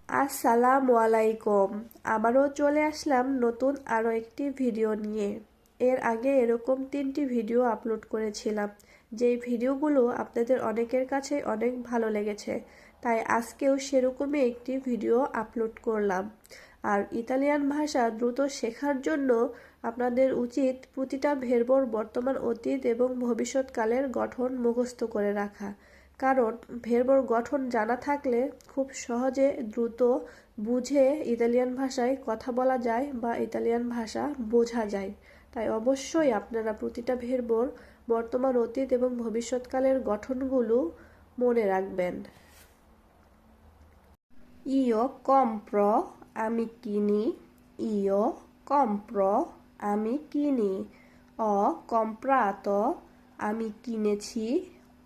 আসসালামু আলাইকুম। আবারও চলে আসলাম নতুন আরও একটি ভিডিও নিয়ে। এর আগে এরকম 3টি ভিডিও আপলোড করেছিলাম, যেই ভিডিওগুলো আপনাদের অনেকের কাছে অনেক ভালো লেগেছে, তাই আজকেও সেরকমই একটি ভিডিও আপলোড করলাম। আর ইতালিয়ান ভাষা দ্রুত শেখার জন্য আপনাদের উচিত প্রতিটা ভের্বর বর্তমান, অতীত এবং ভবিষ্যৎকালের গঠন মুখস্থ করে রাখা। কারণ ভের্বর গঠন জানা থাকলে খুব সহজে দ্রুত বুঝে ইতালিয়ান ভাষায় কথা বলা যায় বা ইতালিয়ান ভাষা বোঝা যায়। তাই অবশ্যই আপনারা প্রতিটা ভের্বর বর্তমান, অতীত এবং ভবিষ্যৎকালের গঠনগুলো মনে রাখবেন। ইও কম্প্রো, আমি কিনি। ইও কম্প্রো, আমি কিনি। অ কম্প্রাতো, আমি কিনেছি।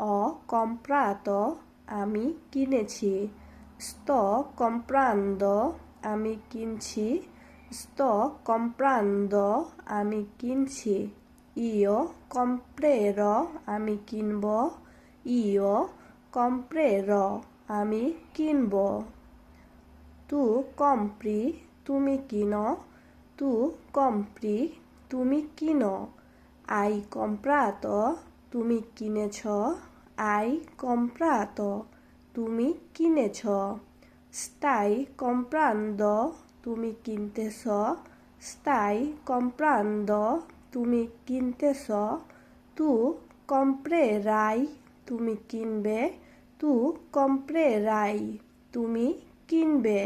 অ কম্প্রাতো, আমি কিনেছি। sto comprando, আমি কিনছি। sto comprando, আমি কিনছি। io comprerò, আমি কিনব। io comprerò, আমি কিনব। তু compri, তুমি কিনো। তু compri, তুমি কিনো। hai comprato, তুমি কিনেছ। hai comprato, তুমি কিনেছ। stai comprando, তুমি কিনতেছ। stai comprando, তুমি কিনতেছ। তু comprerai, তুমি কিনবে। তু comprerai, তুমি কিনবে।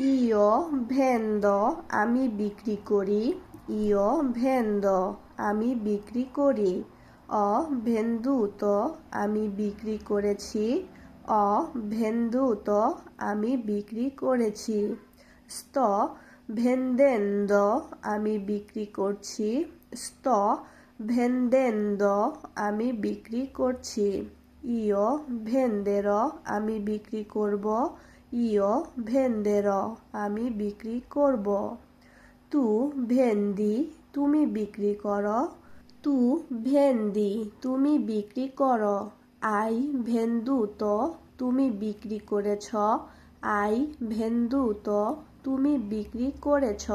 ইও ভেন্দো, আমি বিক্রি করি। ইও ভেন্দো, আমি বিক্রি করি। অ ভেন্দুতো, আমি বিক্রি করেছি। অ ভেন্দুতো, আমি বিক্রি করেছি। sto vendendo, আমি বিক্রি করছি। sto vendendo, আমি বিক্রি করছি। ইও venderò, আমি বিক্রি করব। ইও venderò, আমি বিক্রি করব। তু ভেন্দি, তুমি বিক্রি করো। তু ভেন্দি, তুমি বিক্রি করো। আই ভেন্দুতো, তুমি বিক্রি করেছ। আই ভেন্দুতো, তুমি বিক্রি করেছ।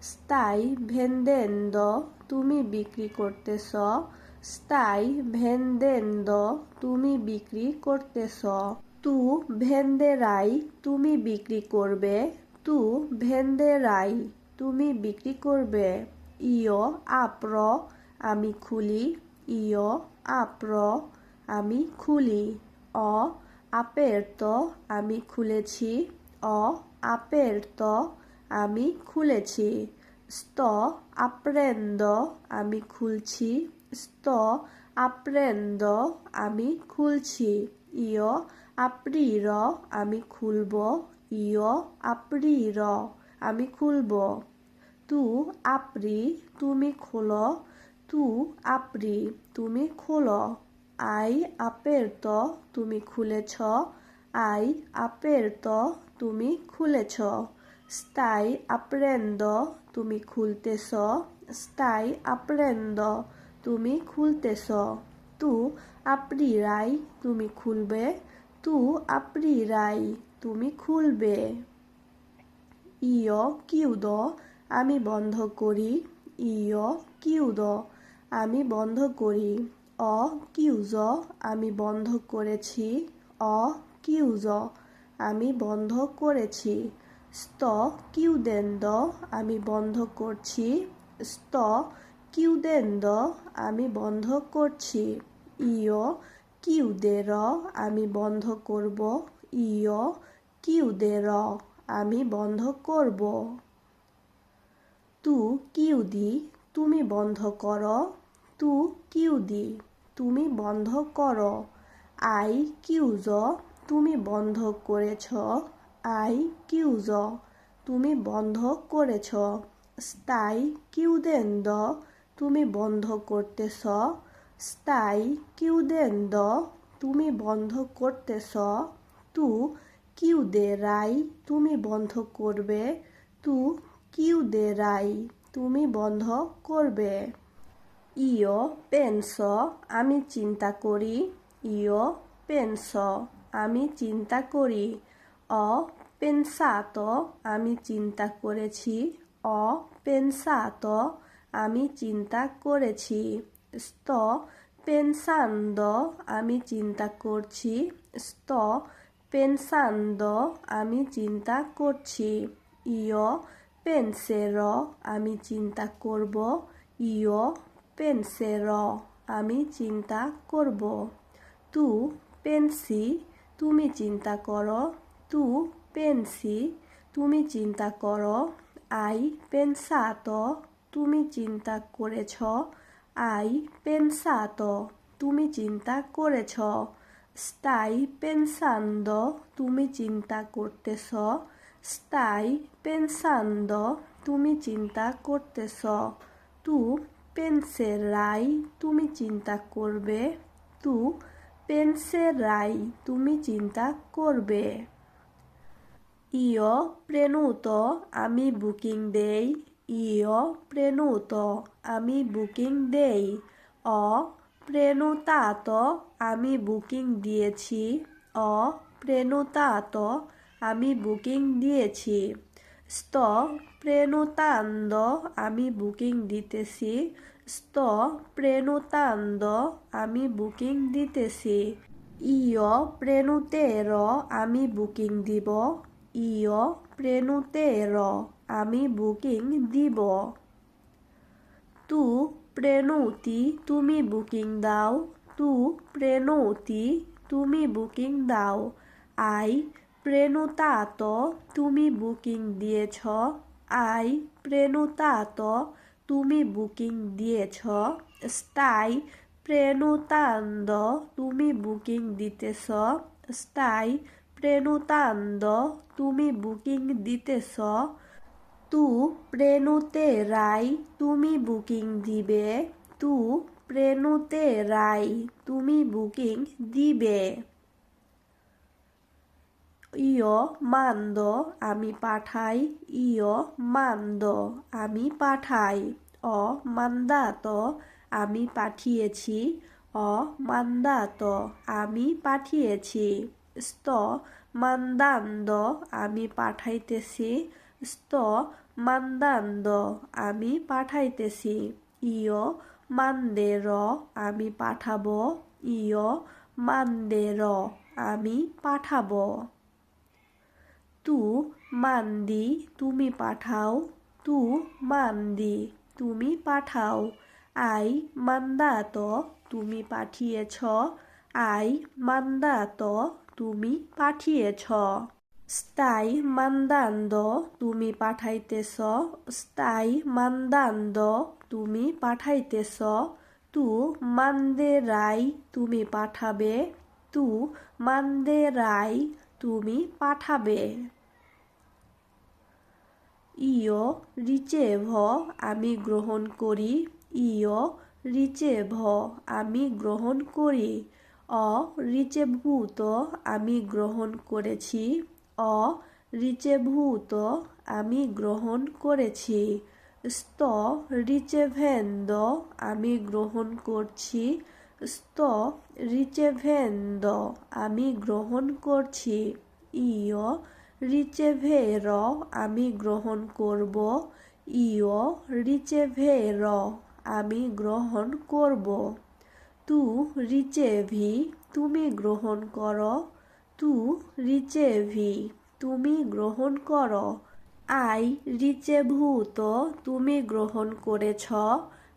স্তাই ভেন্দেন্দো, তুমি বিক্রি করতেছ। স্তাই ভেন্দেন্দো, তুমি বিক্রি করতেছ। তু ভেন্দেরাই, তুমি বিক্রি করবে। তু ভেন্দেরাই, তুমি বিক্রি করবে। ইও আপ্রো, আমি খুলি। ইও আপ্রো, আমি খুলি। অ আपेरतो, আমি খুলেছি। অ aperto, আমি খুলেছি। sto aprendo, আমি খুলছি। sto aprendo, আমি খুলছি। ইও aprirò, আমি খুলব। ইও aprirò, আমি খুলব। তু apri, তুমি খোলো। তু apri, তুমি খোলো। hai aperto, তুমি খুলেছ। hai aperto, তুমি খুলেছ। stai aprendo, তুমি খুলতেছ। stai aprendo, তুমি খুলতেছ। তু aprirai, তুমি খুলবে। তু aprirai, তুমি খুলবে। ইও chiudo, আমি বন্ধ করি। ইও chiudo, আমি বন্ধ করি। অ chiuso, আমি বন্ধ করেছি। অ chiuso, আমি বন্ধ করেছি। sto chiudendo, আমি বন্ধ করছি। sto chiudendo, আমি বন্ধ করছি। ইও chiuderò, আমি বন্ধ করব। ইও chiuderò, আমি বন্ধ করব। তু chiudi, তুমি বন্ধ করো। তু chiudi, তুমি বন্ধ করো। hai chiuso, তুমি বন্ধ করেছ। hai chiuso, তুমি বন্ধ করেছ। stai chiudendo, তুমি বন্ধ করতেছ। stai chiudendo, তুমি বন্ধ করতেছ। তু chiuderai, তুমি বন্ধ করবে। তু chiuderai, তুমি বন্ধ করবে। ইও penso, আমি চিন্তা করি। ইও penso, আমি চিন্তা করি। অ Ho pensato আমি চিন্তা করেছি Ho pensato আমি চিন্তা করেছি Sto pensando আমি চিন্তা করছি Sto pensando আমি চিন্তা করছি Io penserò আমি চিন্তা করব Io penserò আমি চিন্তা করব Tu pensi তুমি চিন্তা করো Tu pensi তুমি চিন্তা করো Hai pensato তুমি চিন্তা করেছ Hai pensato তুমি চিন্তা করেছ Stai pensando তুমি চিন্তা করতেছ Stai pensando তুমি চিন্তা করতেছ Tu penserai তুমি চিন্তা করবে Tu penserai তুমি চিন্তা করবে Io prenuto আমি বুকিং দেই Io prenuto আমি বুকিং দেই Ho prenotato আমি বুকিং দিয়েছি Ho prenotato আমি বুকিং দিয়েছি Sto prenotando আমি বুকিং দিতেছি Sto prenotando আমি বুকিং দিতেছি Io prenoterò আমি বুকিং দিব Io prenoterò আমি বুকিং দিব Tu prenoti তুমি বুকিং দাও Tu prenoti তুমি বুকিং দাও Hai prenotato তুমি বুকিং দিয়েছ Hai prenotato তুমি বুকিং দিয়েছ Stai prenotando তুমি বুকিং দিতেছ Stai prenotando তুমি বুকিং দিতেছ Tu prenoterai তুমি বুকিং দিবে Tu prenoterai তুমি বুকিং দিবে Io mando আমি পাঠাই Io mando আমি পাঠাই Ho mandato আমি পাঠিয়েছি Ho mandato আমি পাঠিয়েছি Sto mandando আমি পাঠাইতেছি Sto mandando আমি পাঠাইতেছি Io manderò আমি পাঠাবো Io manderò আমি পাঠাবো Tu mandi তুমি পাঠাও Tu mandi তুমি পাঠাও Hai mandato তুমি পাঠিয়েছ Hai mandato তুমি পাঠিয়েছ Stai mandando তুমি পাঠাইতেছ Stai mandando তুমি পাঠাইতেছ Tu manderai তুমি পাঠাবে Tu manderai তুমি পাঠাবে Io ricevo আমি গ্রহণ করি Io ricevo আমি গ্রহণ করি Ho ricevuto আমি গ্রহণ করেছি Ho ricevuto আমি গ্রহণ করেছি Sto ricevendo আমি গ্রহণ করছি Sto ricevendo আমি গ্রহণ করছি Io riceverò আমি গ্রহণ করব Io riceverò আমি গ্রহণ করব Tu ricevi তুমি গ্রহণ করো Tu ricevi তুমি গ্রহণ করো Hai ricevuto তুমি গ্রহণ করেছ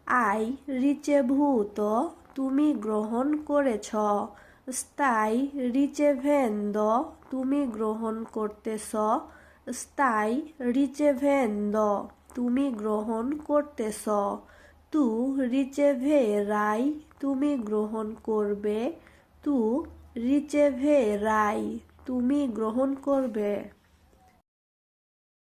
Hai ricevuto তুমি গ্রহণ করেছ Stai ricevendo তুমি গ্রহণ করতেছ Stai ricevendo তুমি গ্রহণ করতেছ Tu riceverai তুমি গ্রহণ করবে Tu riceverai তুমি গ্রহণ করবে